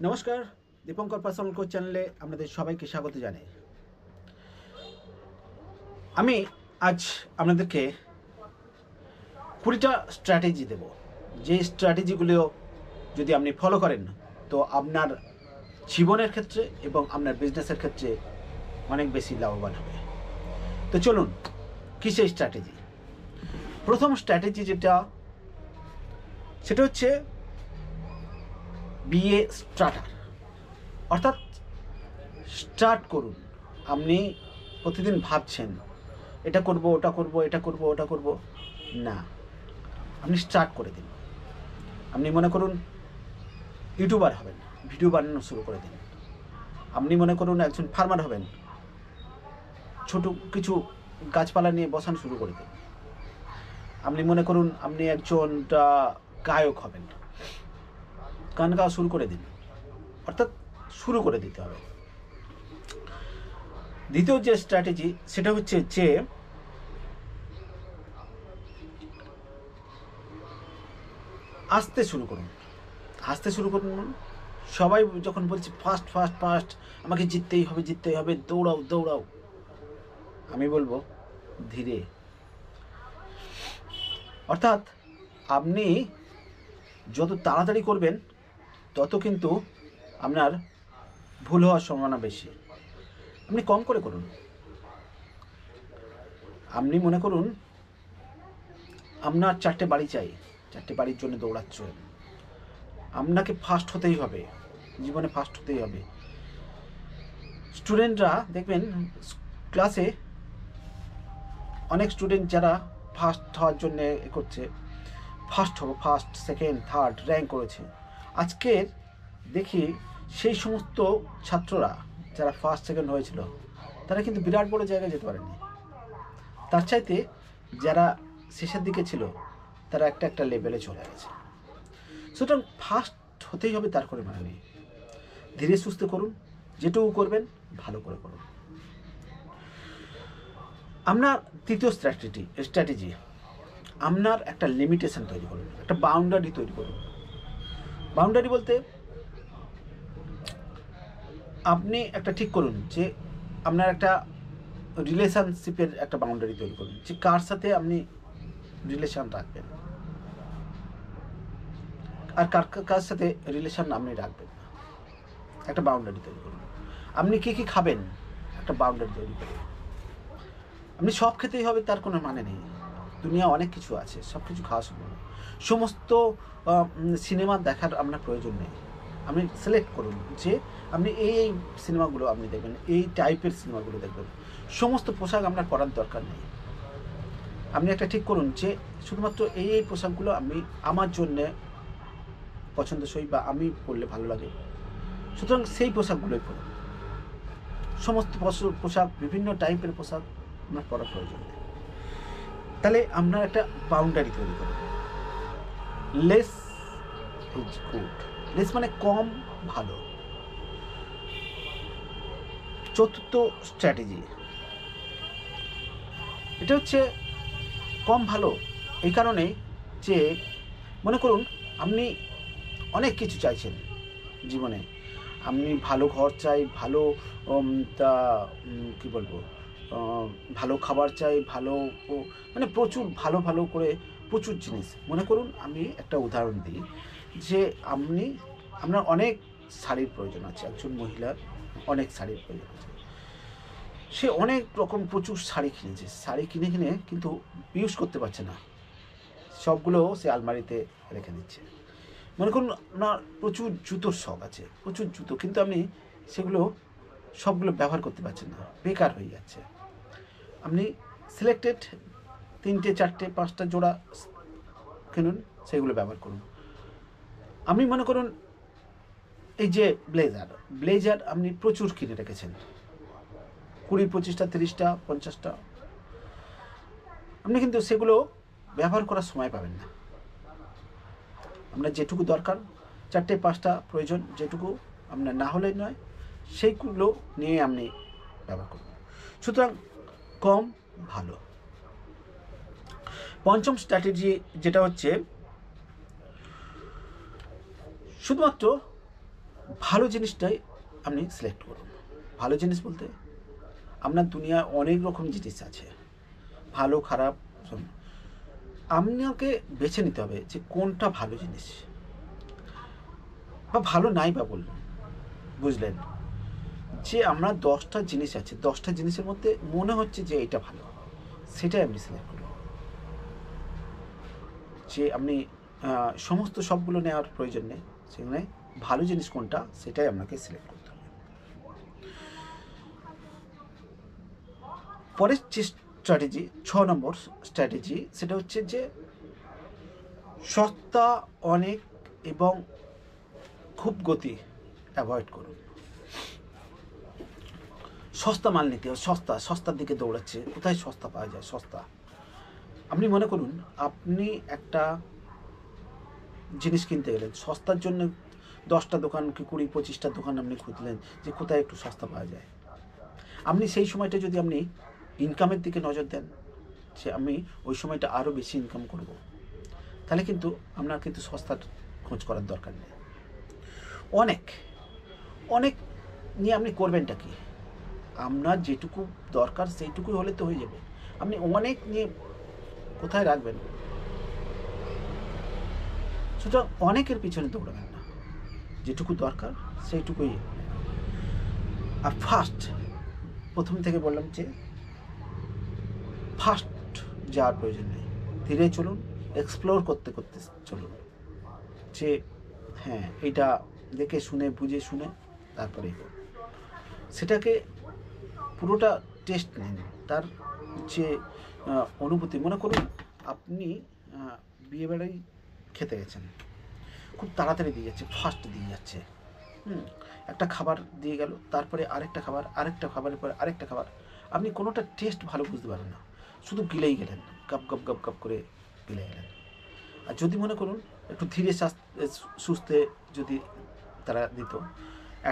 নমস্কার, Dipankar personal coach চ্যানেলে আপনাদের সবাইকে স্বাগত জানাই। আমি আজ আপনাদেরকে 20টা স্ট্র্যাটেজি দেব, যে স্ট্র্যাটেজিগুলো যদি আপনি ফলো করেন তো আপনার জীবনের ক্ষেত্রে এবং আপনার বিজনেসের ক্ষেত্রে অনেক বেশি লাভবান হবে। তো চলুন, কী সেই স্ট্র্যাটেজি। প্রথম স্ট্র্যাটেজি সেটা হচ্ছে বিএ স্টার্টার, অর্থাৎ স্টার্ট করুন। আপনি প্রতিদিন ভাবছেন এটা করব, ওটা করব, এটা করব, ওটা করব, না, আপনি স্টার্ট করে দিন। আপনি মনে করুন ইউটিউবার হবেন, ভিডিও বানানো শুরু করে দিন। আপনি মনে করুন একজন ফার্মার হবেন, ছোট কিছু গাছপালা নিয়ে বসানো শুরু করে দিন। আপনি মনে করুন আপনি একজন গায়ক হবেন, গান গাওয়া শুরু করে দিন। অর্থাৎ শুরু করে দিতে হবে। দ্বিতীয় যে স্ট্র্যাটেজি সেটা হচ্ছে যে আসতে শুরু করুন। আসতে শুরু করুন। সবাই যখন বলছে ফাস্ট ফাস্ট ফাস্ট, আমাকে জিততেই হবে, জিততেই হবে, দৌড়াও দৌড়াও, আমি বলবো ধীরে। অর্থাৎ আপনি যত তাড়াতাড়ি করবেন তত কিন্তু আপনার ভুল হওয়ার সম্ভাবনা বেশি। আপনি কম করে করুন। আপনি মনে করুন আপনার 4টে বাড়ি চাই, 4টে বাড়ির জন্য দৌড়াচ্ছেন। আপনাকে ফার্স্ট হতেই হবে, জীবনে ফার্স্ট হতেই হবে। স্টুডেন্টরা দেখবেন ক্লাসে অনেক স্টুডেন্ট যারা ফার্স্ট হওয়ার জন্য করছে, ফার্স্ট হবো, ফার্স্ট সেকেন্ড থার্ড র্যাঙ্ক করেছে। আজকের দেখি সেই সমস্ত ছাত্ররা যারা ফার্স্ট সেকেন্ড হয়েছিল তারা কিন্তু বিরাট বড় জায়গায় যেতে পারেনি। তার চাইতে যারা শেষের দিকে ছিল তারা একটা একটা লেভেলে চলে গেছে। সুতরাং ফার্স্ট হতেই হবে, তার করে মানে নেই। ধীরে সুস্থে করুন, যেটুকু করবেন ভালো করে করুন। আপনার তৃতীয় স্ট্র্যাটেজি, আপনার একটা লিমিটেশন তৈরি করুন, একটা বাউন্ডারি তৈরি করুন। বাউন্ডারি বলতে আপনি একটা ঠিক করুন যে আপনার একটা রিলেশনশিপের একটা বাউন্ডারি তৈরি করুন, যে কার সাথে আপনি রিলেশন রাখবেন আর কার সাথে রিলেশন আপনি রাখবেন না। একটা বাউন্ডারি তৈরি করুন। আপনি কী কী খাবেন, একটা বাউন্ডারি তৈরি করুন। আপনি সব খেতেই হবে তার কোনো মানে নেই। দুনিয়া অনেক কিছু আছে, সব কিছু খাওয়া সম্ভব না। সমস্ত সিনেমা দেখার আপনার প্রয়োজন নেই। আপনি সিলেক্ট করুন যে আপনি এই সিনেমাগুলো আপনি দেখবেন, এই টাইপের সিনেমাগুলো দেখবেন। সমস্ত পোশাক আপনার পরার দরকার নেই। আপনি একটা ঠিক করুন যে শুধুমাত্র এই পোশাকগুলো আমি আমার জন্যে পছন্দসই বা আমি পরলে ভালো লাগে, সুতরাং সেই পোশাকগুলোই পরুন। সমস্ত পোশাক, বিভিন্ন টাইপের পোশাক আপনার পরার প্রয়োজন নেই। তাহলে আপনার একটা বাউন্ডারি তৈরি করুন। Less is good. লেস মানে কম ভালো। চতুর্থ স্ট্র্যাটেজি, এটা হচ্ছে কম ভালো এই কারণে যে মনে করুন আপনি অনেক কিছু চাইছেন জীবনে। আপনি ভালো ঘর চাই, ভালো কী বলবো, ভালো খাবার চাই, ভালো মানে প্রচুর ভালো ভালো করে প্রচুর জিনিস। মনে করুন আমি একটা উদাহরণ দিই যে আপনার অনেক শাড়ির প্রয়োজন আছে। একজন মহিলার অনেক শাড়ির প্রয়োজন আছে। সে অনেক রকম প্রচুর শাড়ি কিনেছে, শাড়ি কিনে কিনে কিন্তু ইউজ করতে পারছে না, সবগুলো সে আলমারিতে রেখে দিচ্ছে। মনে করুন আপনার প্রচুর জুতোর শখ আছে, প্রচুর জুতো, কিন্তু আপনি সেগুলো সবগুলো ব্যবহার করতে পারছেন না, বেকার হয়ে যাচ্ছে। আপনি সিলেক্টেড 3টে 4টে 5টা জোড়া কিনুন, সেগুলো ব্যবহার করুন। আপনি মনে করুন এই যে ব্লেজার আপনি প্রচুর কিনে রেখেছেন, 20, 25টা, 30টা, 50টা। আপনি কিন্তু সেগুলো ব্যবহার করার সময় পাবেন না। আপনার যেটুকু দরকার, 4টে 5টা প্রয়োজন, যেটুকু আপনার না হলে নয়, সেইগুলো নিয়ে আপনি ব্যবহার করুন। সুতরাং কম ভালো। পঞ্চম স্ট্র্যাটেজি যেটা হচ্ছে শুধুমাত্র ভালো জিনিসটাই আপনি সিলেক্ট করুন। ভালো জিনিস বলতে আপনার দুনিয়ায় অনেক রকম জিনিস আছে, ভালো খারাপ। আপনাকে বেছে নিতে হবে যে কোনটা ভালো জিনিস, বা ভালো নাই বা বললেন, বুঝলেন যে আমরা 10টা জিনিস আছে, 10টা জিনিসের মধ্যে মনে হচ্ছে যে এটা ভালো, সেটাই আপনি সিলেক্ট করুন। যে আপনি সমস্ত সবগুলো নেওয়ার প্রয়োজন নেই, সেখানে ভালো জিনিস কোনটা সেটাই আপনাকে সিলেক্ট করতে হবে। পরের যে স্ট্র্যাটেজি, 6 নম্বর স্ট্র্যাটেজি, সেটা হচ্ছে যে সস্তা, অনেক এবং খুব গতি অ্যাভয়েড করুন। সস্তা মাল নিতে হবে, সস্তার দিকে দৌড়াচ্ছে, কোথায় সস্তা পাওয়া যায়, সস্তা। আপনি মনে করুন আপনি একটা জিনিস কিনতে গেলেন, সস্তার জন্য 10টা দোকান কি 20-25টা দোকান আপনি খুঁজলেন যে কোথায় একটু সস্তা পাওয়া যায়। আপনি সেই সময়টা যদি আপনি ইনকামের দিকে নজর দেন, যে আমি ওই সময়টা আরও বেশি ইনকাম করব, তাহলে কিন্তু আপনার কিন্তু সস্তার খোঁজ করার দরকার নেই। অনেক অনেক নিয়ে আপনি করবেনটা কি? আপনার যেটুকু দরকার সেইটুকুই হলে তো হয়ে যাবে। আপনি অনেক নিয়ে কোথায় রাখবেন? সুতরাং অনেকের পিছনে দৌড়াবেন না, যেটুকু দরকার সেইটুকুই। আর ফার্স্ট, প্রথম থেকে বললাম যে ফার্স্ট যাওয়ার প্রয়োজন নেই, ধীরে চলুন, এক্সপ্লোর করতে করতে চলুন। যে হ্যাঁ, এটা দেখে শুনে বুঝে শুনে তারপরে সেটাকে পুরোটা টেস্ট নিন, তার যে অনুভূতি। মনে করুন আপনি বিয়েবাড়ি খেতে গেছেন, খুব তাড়াতাড়ি দিয়ে যাচ্ছে, ফাস্ট দিয়ে যাচ্ছে, একটা খাবার দিয়ে গেল, তারপরে আরেকটা খাবার, আরেকটা খাবারের পরে আরেকটা খাবার, আপনি কোনোটা টেস্ট ভালো বুঝতে পারেন না, শুধু গিলেই গেলেন, গপ গপ গপ গপ করে গিলে গেলেন। আর যদি মনে করুন একটু ধীরে সুস্থে যদি তারা দিত,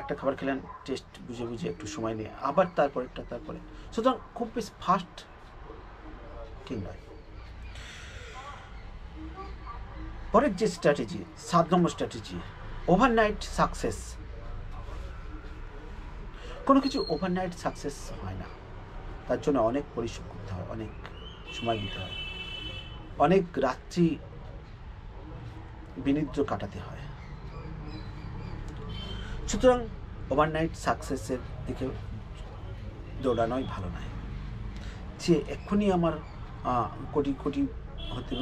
একটা খাবার খেলেন টেস্ট বুঝে বুঝে একটু সময় নিয়ে, আবার তারপরেরটা, তারপরে। সুতরাং খুব বেশি ফাস্ট ঠিক নয়। পরের যে স্ট্র্যাটেজি, 7 নম্বর স্ট্র্যাটেজি, ওভারনাইট সাকসেস। কোনো কিছু ওভারনাইট সাকসেস হয় না, তার জন্য অনেক পরিশ্রম করতে হয়, অনেক সময় দিতে হয়, অনেক রাত্রি বিনিদ্র কাটাতে হয়। সুতরাং ওভারনাইট সাকসেসের দিকে দৌড়ানোই ভালো নয়। যে এক্ষুনি আমার কোটি কোটি হতে,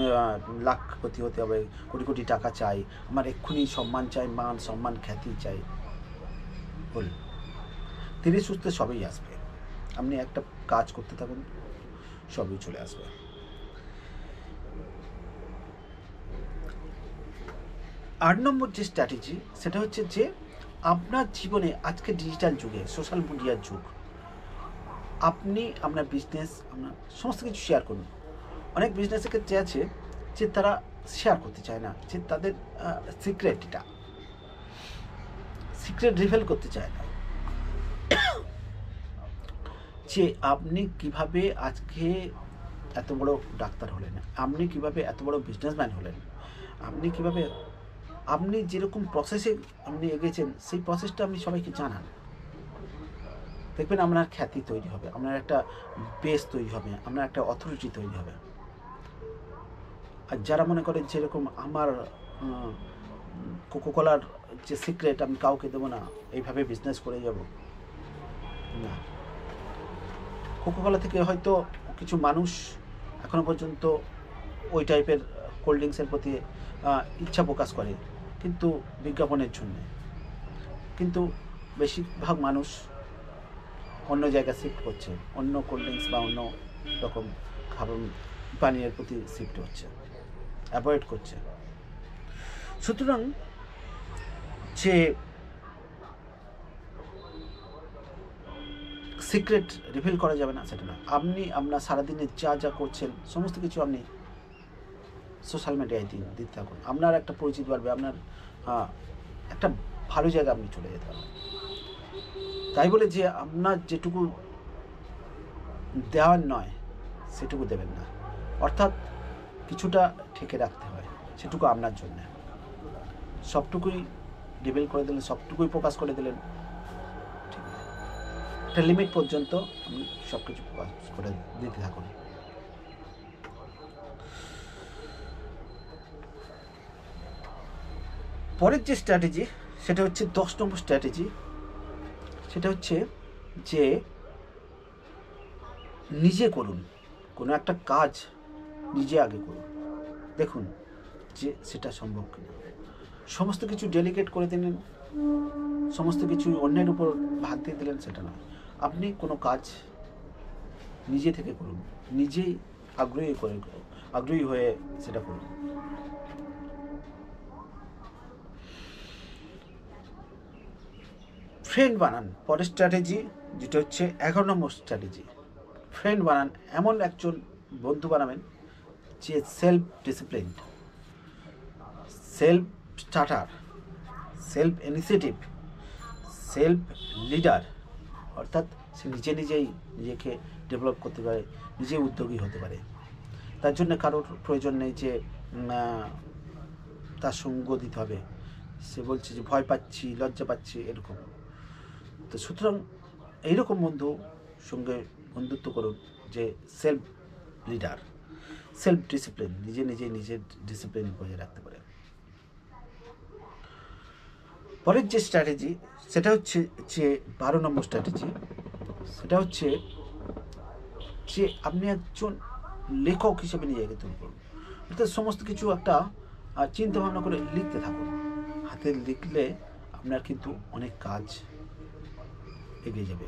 লাখপতি হতে হবে, কোটি কোটি টাকা চাই, আমার এক্ষুনি সম্মান চাই, মান সম্মান খ্যাতি চাই, বল ধীরে সুস্থে সবই আসবে। আপনি একটা কাজ করতে থাকুন, সবই চলে আসবে। আট নম্বর যে স্ট্র্যাটেজি, সেটা হচ্ছে যে আপনার জীবনে আজকে ডিজিটাল যুগে, সোশ্যাল মিডিয়ার যুগ, আপনি আপনার বিজনেস, আপনার সমস্ত কিছু শেয়ার করুন। অনেক বিজনেসের ক্ষেত্রে আছে যে তারা শেয়ার করতে চায় না, যে তাদের সিক্রেট রিভেল করতে চায় না, যে আপনি কিভাবে আজকে এত বড় ডাক্তার হলেন, আপনি কিভাবে এত বড় বিজনেসম্যান হলেন, আপনি কিভাবে, আপনি যেরকম প্রসেসে আপনি এগিয়েছেন সেই প্রসেসটা আপনি সবাইকে জানান। দেখবেন আপনার খ্যাতি তৈরি হবে, আপনার একটা বেস তৈরি হবে, আপনার একটা অথরিটি তৈরি হবে। আর যারা মনে করেন যেরকম আমার কোকোকোলার যে সিক্রেট আমি কাউকে দেবো না, এইভাবে বিজনেস করে যাব না। কোকোকোলা থেকে হয়তো কিছু মানুষ এখনো পর্যন্ত ওই টাইপের কোল্ড ড্রিঙ্কসের প্রতি ইচ্ছা প্রকাশ করে, কিন্তু বিজ্ঞাপনের জন্য। কিন্তু বেশিরভাগ মানুষ অন্য জায়গায় শিফট করছে, অন্য কোল্ড ড্রিঙ্কস বা অন্য রকম খাবার পানীয়ের প্রতি শিফট হচ্ছে, অ্যাভয়েড করছে। সুতরাং যে সিক্রেট রিভিল করা যাবে না সেটা না, আপনি আপনার সারাদিনে যা যা করছেন সমস্ত কিছু আপনি সোশ্যাল মিডিয়ায় দিতে থাকুন। আপনার একটা পরিচিতি বাড়বে, আপনার একটা ভালো জায়গা আপনি চলে যেতে পারবেন। তাই বলে যে আপনার যেটুকু দেওয়ার নয় সেটুকু দেবেন না, অর্থাৎ কিছুটা ঠেকে রাখতে হয়, সেটুকু আপনার জন্য, সবটুকুই রিভিল করে দিলেন, সবটুকুই প্রকাশ করে দিলেন, ঠিক আছে? একটা লিমিট পর্যন্ত আপনি সব কিছু প্রকাশ করে দিতে থাকুন। পরের যে স্ট্র্যাটেজি সেটা হচ্ছে 10 নম্বর স্ট্র্যাটেজি, সেটা হচ্ছে যে নিজে করুন, কোনো একটা কাজ নিজে আগে করুন, দেখুন যে সেটা সম্ভব কিনা। সমস্ত কিছু ডেলিগেট করে দিলেন, সমস্ত কিছু অন্যের উপর ভাগ দিয়ে দিলেন, সেটা নয়। আপনি কোনো কাজ নিজে থেকে করুন, নিজেই আগ্রহী হয়ে সেটা করুন। ফ্রেন্ড বানান, পরের স্ট্র্যাটেজি যেটা হচ্ছে 11 নম্বর স্ট্র্যাটেজি। ফ্রেন্ড বানান, এমন একজন বন্ধু বানাবেন যে self disciplined, self starter, self initiative, self leader, অর্থাৎ সে নিজেই নিজেকে ডেভেলপ করতে পারে, নিজে উদ্যোগী হতে পারে। তার জন্য কারোর প্রয়োজন নেই যে তার সঙ্গ দিতে হবে, সে বলছে যে ভয় পাচ্ছি, লজ্জা পাচ্ছি, এরকম। তো সুতরাং এইরকম বন্ধু সঙ্গে বন্ধুত্ব করুন যে সেলফ লিডার, সেলফ ডিসিপ্লিন, নিজের ডিসিপ্লিন বজায় রাখতে পারে। পরের যে স্ট্র্যাটেজি সেটা হচ্ছে যে 12 নম্বর স্ট্র্যাটেজি, সেটা হচ্ছে যে আপনি একজন লেখক হিসেবে নিজেকে তৈরি করুন। অর্থাৎ সমস্ত কিছু একটা চিন্তা ভাবনা করে লিখতে থাকুন। হাতে লিখলে আপনার কিন্তু অনেক কাজ এগিয়ে যাবে।